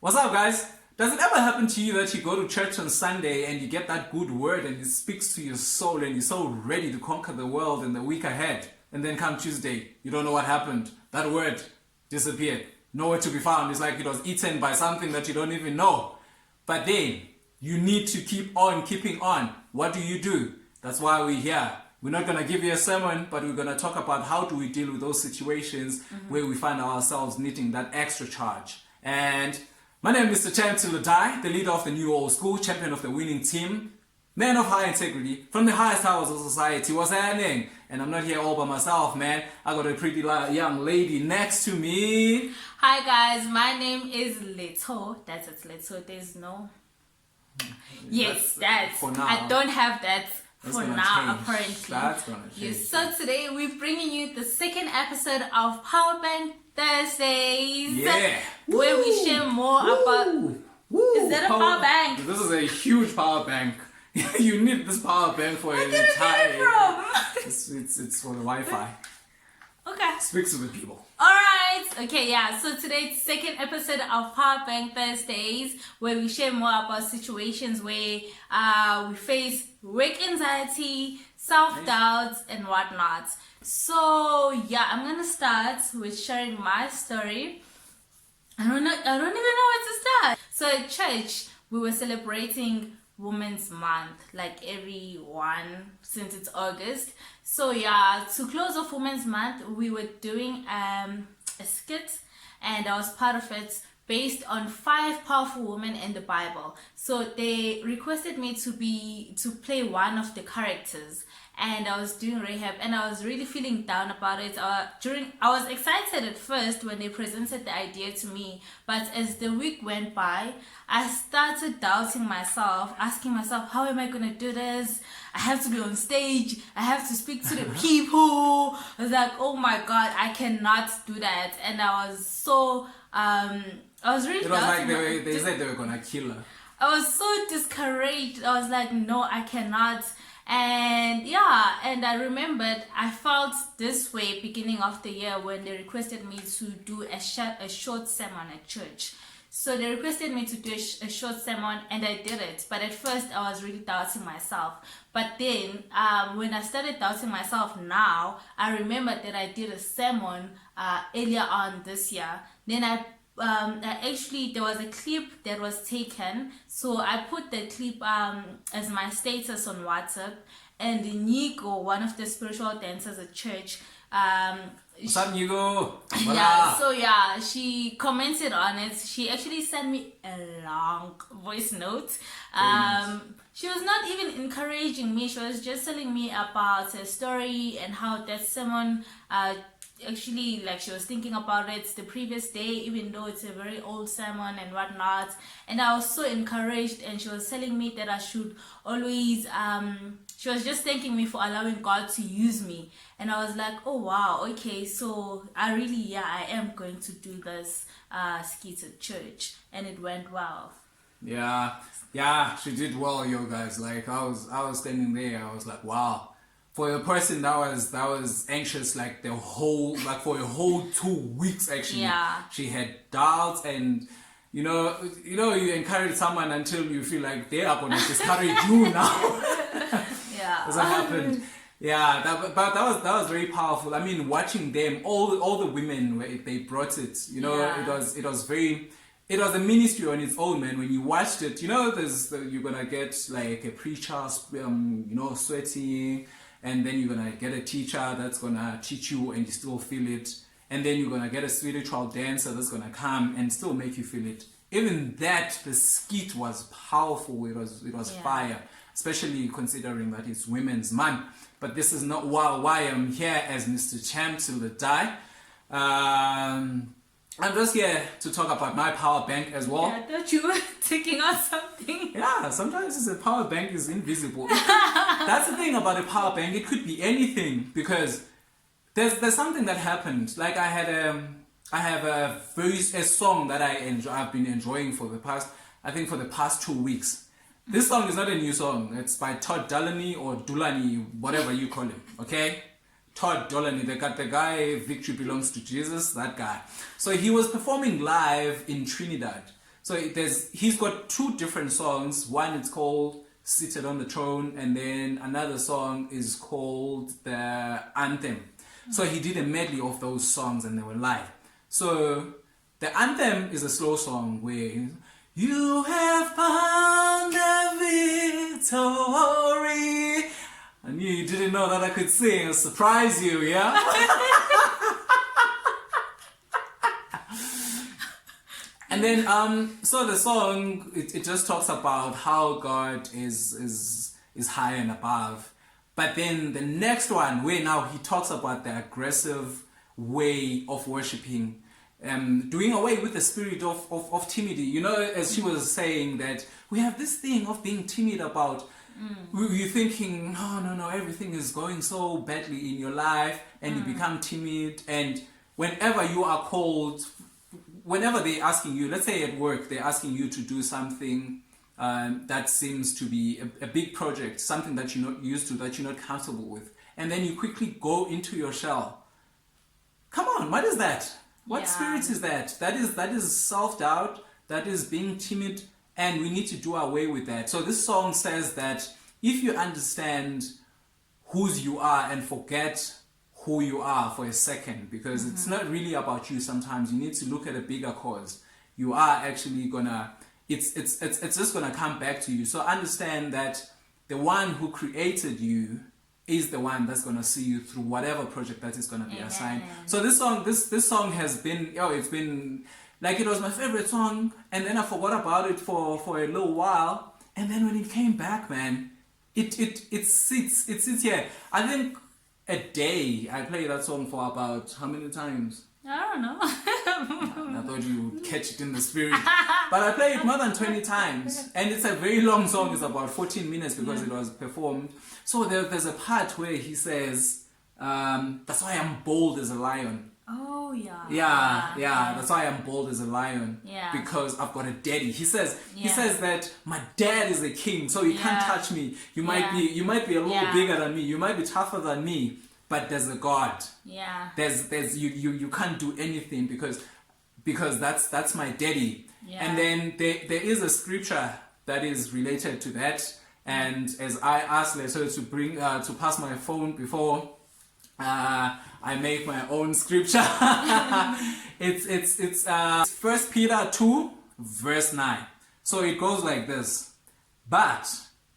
What's up, guys? Does it ever happen to you that you go to church on Sunday and you get that good word and it speaks to your soul and you're so ready to conquer the world in the week ahead, and then come Tuesday, you don't know what happened? That word disappeared. Nowhere to be found. It's like it was eaten by something that you don't even know. But then, you need to keep on keeping on. What do? That's why we're here. We're not going to give you a sermon, but we're going to talk about how do we deal with those situations where we find ourselves needing that extra charge. And my name is Mr. Timid, the leader of the new old school, champion of the winning team, man of high integrity, from the highest towers of society. What's happening? And I'm not here all by myself, man. I got a pretty young lady next to me. Hi guys, my name is Letho. That's it, Letho. There's no... Yes, that's... For now. I don't have that for now, change. apparently. That's gonna change. Yes, so today we're bringing you the second episode of PowerBankThurdays. Yeah. Where we share more about... Is that a power bank? This is a huge power bank. You need this power bank for Where an did entire... it from? It's for the Wi-Fi. Okay. Speak to the people. Alright, okay, yeah, so today's second episode of PowerBankThurdays, where we share more about situations where we face work anxiety, self-doubts, and whatnot. So yeah, I'm gonna start with sharing my story. I don't even know where to start. So at church, we were celebrating Women's Month, like everyone, since it's August. So yeah, to close off Women's Month, we were doing a skit, and I was part of it, based on 5 powerful women in the Bible. So they requested me to play one of the characters, and I was doing Rahab, and I was really feeling down about it. I was excited at first when they presented the idea to me, but as the week went by, I started doubting myself, asking myself, how am I going to do this? I have to be on stage. I have to speak to the people. I was like, oh my God, I cannot do that. And I was so, I was really doubting. It was like they said they were going to kill her. I was so discouraged. I was like, no, I cannot. And yeah, and I remembered I felt this way beginning of the year when they requested me to do a short sermon at church. So they requested me to do a short sermon, and I did it. But at first I was really doubting myself. But then when I started doubting myself now, I remembered that I did a sermon earlier on this year. Then actually there was a clip that was taken, so I put the clip as my status on WhatsApp, and Nico, one of the spiritual dancers at church, what's up, Nico? yeah, so yeah, she commented on it. She actually sent me a long voice note. She was not even encouraging me. She was just telling me about her story and how that sermon actually, like, she was thinking about it the previous day, even though it's a very old sermon and whatnot. And I was so encouraged, and she was telling me that I should always she was just thanking me for allowing God to use me. And I was like, oh wow, okay, so I am going to do this skit at church, and it went well. Yeah, she did well, yo guys. Like I was standing there, I was like, wow. For a person that was anxious for a whole 2 weeks actually. Yeah. She had doubts, and you encourage someone until you feel like they are gonna discourage you now. Yeah. That's what happened. Yeah, but that was very powerful. I mean, watching them, all the women, they brought it. Yeah. It was a ministry on its own, man. When you watched it, you're gonna get like a preacher, sweating. And then you're going to get a teacher that's going to teach you and you still feel it. And then you're going to get a spiritual dancer that's going to come and still make you feel it. Even that, the skit was powerful. It was fire. Especially considering that it's Women's Month. But this is not why I'm here as Mr. Champ till the die. I'm just here to talk about my power bank as well. Yeah, I thought you were taking out something. Yeah, sometimes the power bank is invisible. That's the thing about a power bank. It could be anything, because there's something that happened. Like I have a song that I've been enjoying for the past 2 weeks. This song is not a new song. It's by Todd Dulaney or Dulaney, whatever you call him. Okay. Todd Dulaney, the guy, Victory Belongs to Jesus, that guy. So he was performing live in Trinidad. So he's got two different songs. One is called Seated on the Throne, and then another song is called the Anthem. So he did a medley of those songs and they were live. So the Anthem is a slow song where you have found the victory. I knew you didn't know that I could sing. I'll surprise you, yeah? And then, so the song, it just talks about how God is high and above. But then the next one, where now he talks about the aggressive way of worshiping, doing away with the spirit of timidity. You know, as she was saying that we have this thing of being timid about, you're thinking, no, everything is going so badly in your life, and you become timid. And whenever you are called, whenever they're asking you, let's say at work, they're asking you to do something that seems to be a big project, something that you're not used to, that you're not comfortable with, and then you quickly go into your shell. Come on, what is that? What spirit is that? That is self-doubt, that is being timid, and we need to do away with that. So this song says that if you understand whose you are and forget who you are for a second, because it's not really about you sometimes, you need to look at a bigger cause. You are actually gonna, it's just gonna come back to you. So understand that the one who created you is the one that's gonna see you through whatever project that is gonna be assigned. So this song has been, it's been like, it was my favorite song, and then I forgot about it for a little while, and then when it came back, man, it sits here. I think a day I play that song for about how many times? I don't know. I thought you would catch it in the spirit. But I play it more than 20 times. And it's a very long song. It's about 14 minutes because it was performed. So there's a part where he says, that's why I'm bold as a lion. Oh, yeah. Yeah. That's why I'm bold as a lion. Yeah. Because I've got a daddy. He says that my dad is a king, so you can't touch me. You might be a little bigger than me. You might be tougher than me. But there's a God. Yeah. There's you can't do anything because that's my daddy. Yeah. And then there is a scripture that is related to that. And as I asked Letho to bring to pass my phone before I make my own scripture. it's 1 Peter 2 verse 9. So it goes like this. But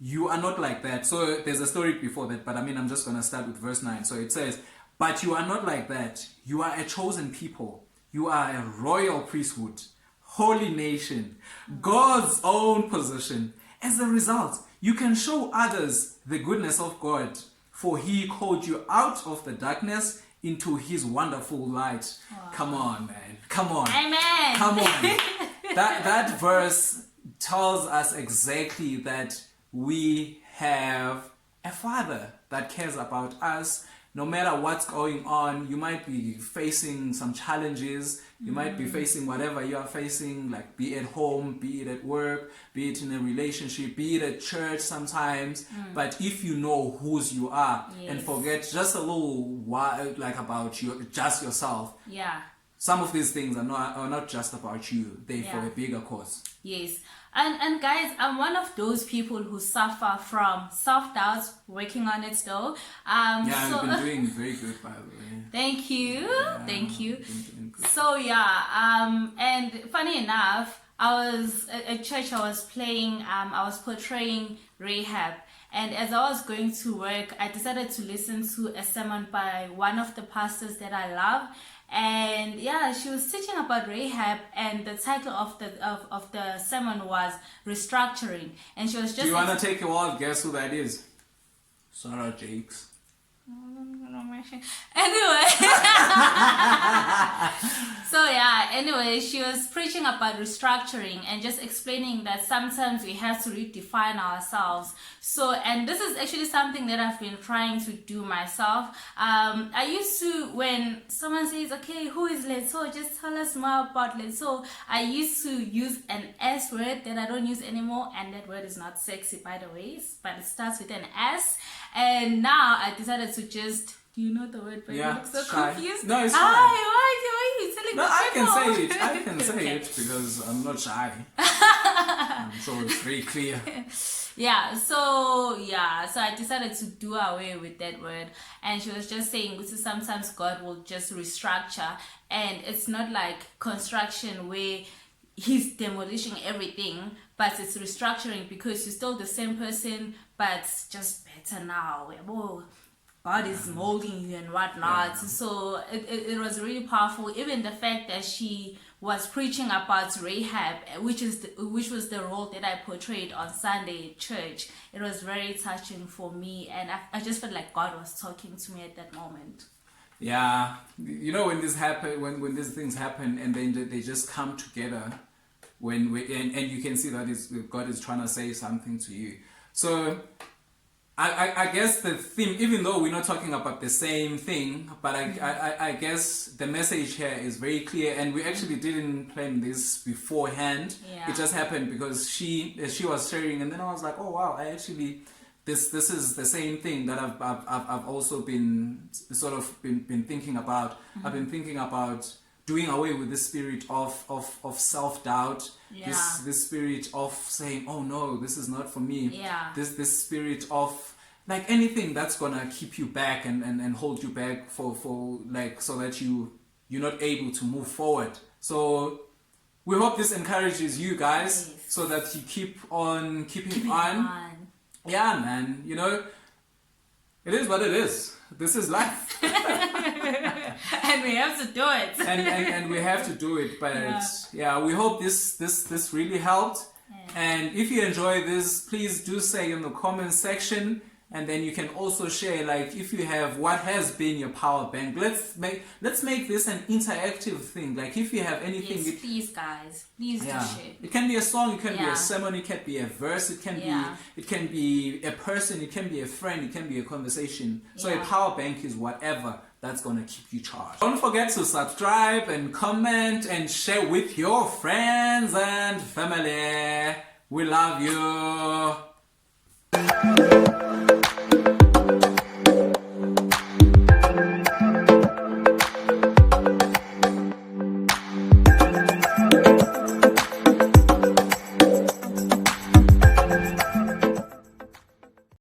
you are not like that. So there's a story before that, but I'm just going to start with verse 9. So it says, but you are not like that. You are a chosen people. You are a royal priesthood, holy nation, God's own possession. As a result, you can show others the goodness of God, for he called you out of the darkness into his wonderful light. Wow. Come on, man. Come on. Amen. Come on. That verse tells us exactly that we have a Father that cares about us. No matter what's going on, you might be facing some challenges. You might be facing whatever you are facing, like be it at home, be it at work, be it in a relationship, be it at church sometimes. But if you know whose you are and forget just a little while, like about you, just yourself. Yeah. Some of these things are not just about you. They're for a bigger cause. Yes. And guys, I'm one of those people who suffer from self-doubt, working on it still. You've been doing very good, by the way. Thank you. Thank you. So and funny enough, I was at church, I was playing, I was portraying Rahab. And as I was going to work, I decided to listen to a sermon by one of the pastors that I love. And she was teaching about Rahab, and the title of the sermon was restructuring. And she was just. Do you want to take a wild guess who that is? Sarah Jakes. Anyway. Anyway, she was preaching about restructuring and just explaining that sometimes we have to redefine ourselves. So, and this is actually something that I've been trying to do myself. I used to, when someone says, okay, who is Letho? Just tell us more about Letho. I used to use an S word that I don't use anymore, and that word is not sexy, by the way, but it starts with an S. And now I decided to just Do you know the word? But Yeah, you look so shy. confused. No, it's Why fine. are you telling No, me? I can people? say it. I can say Okay. it because I'm not shy. I'm sure it's very clear. So I decided to do away with that word, and she was just saying this is sometimes God will just restructure, and it's not like construction where he's demolishing everything, but it's restructuring because you're still the same person but just better now. Whoa, God is molding you and whatnot. So it was really powerful. Even the fact that she was preaching about Rahab, which was the role that I portrayed on Sunday at church. It was very touching for me, and I just felt like God was talking to me at that moment. Yeah, you know, when this happen, when these things happen, and then they just come together, and you can see that God is trying to say something to you. So I guess the theme, even though we're not talking about the same thing, but I guess the message here is very clear, and we actually didn't plan this beforehand. Yeah. It just happened because she was sharing, and then I was like, oh wow, this is the same thing that I've also been sort of been thinking about. Mm-hmm. I've been thinking about doing away with this spirit of self-doubt, this spirit of saying, oh no, this is not for me, this spirit of like anything that's gonna keep you back and hold you back for like so that you're not able to move forward. So we hope this encourages you guys, so that you keep on keeping on. Yeah, man, you know, it is what it is. This is life. And we have to do it. and we have to do it. But we hope this really helped. Yeah. And if you enjoy this, please do say in the comment section. And then you can also share, like, if you have what has been your power bank. Let's make this an interactive thing. Like, if you have anything, yes, please, guys, please do share. It can be a song, it can be a sermon, it can be a verse, it can be a person, it can be a friend, it can be a conversation. So a power bank is whatever that's gonna keep you charged. Don't forget to subscribe and comment and share with your friends and family. We love you.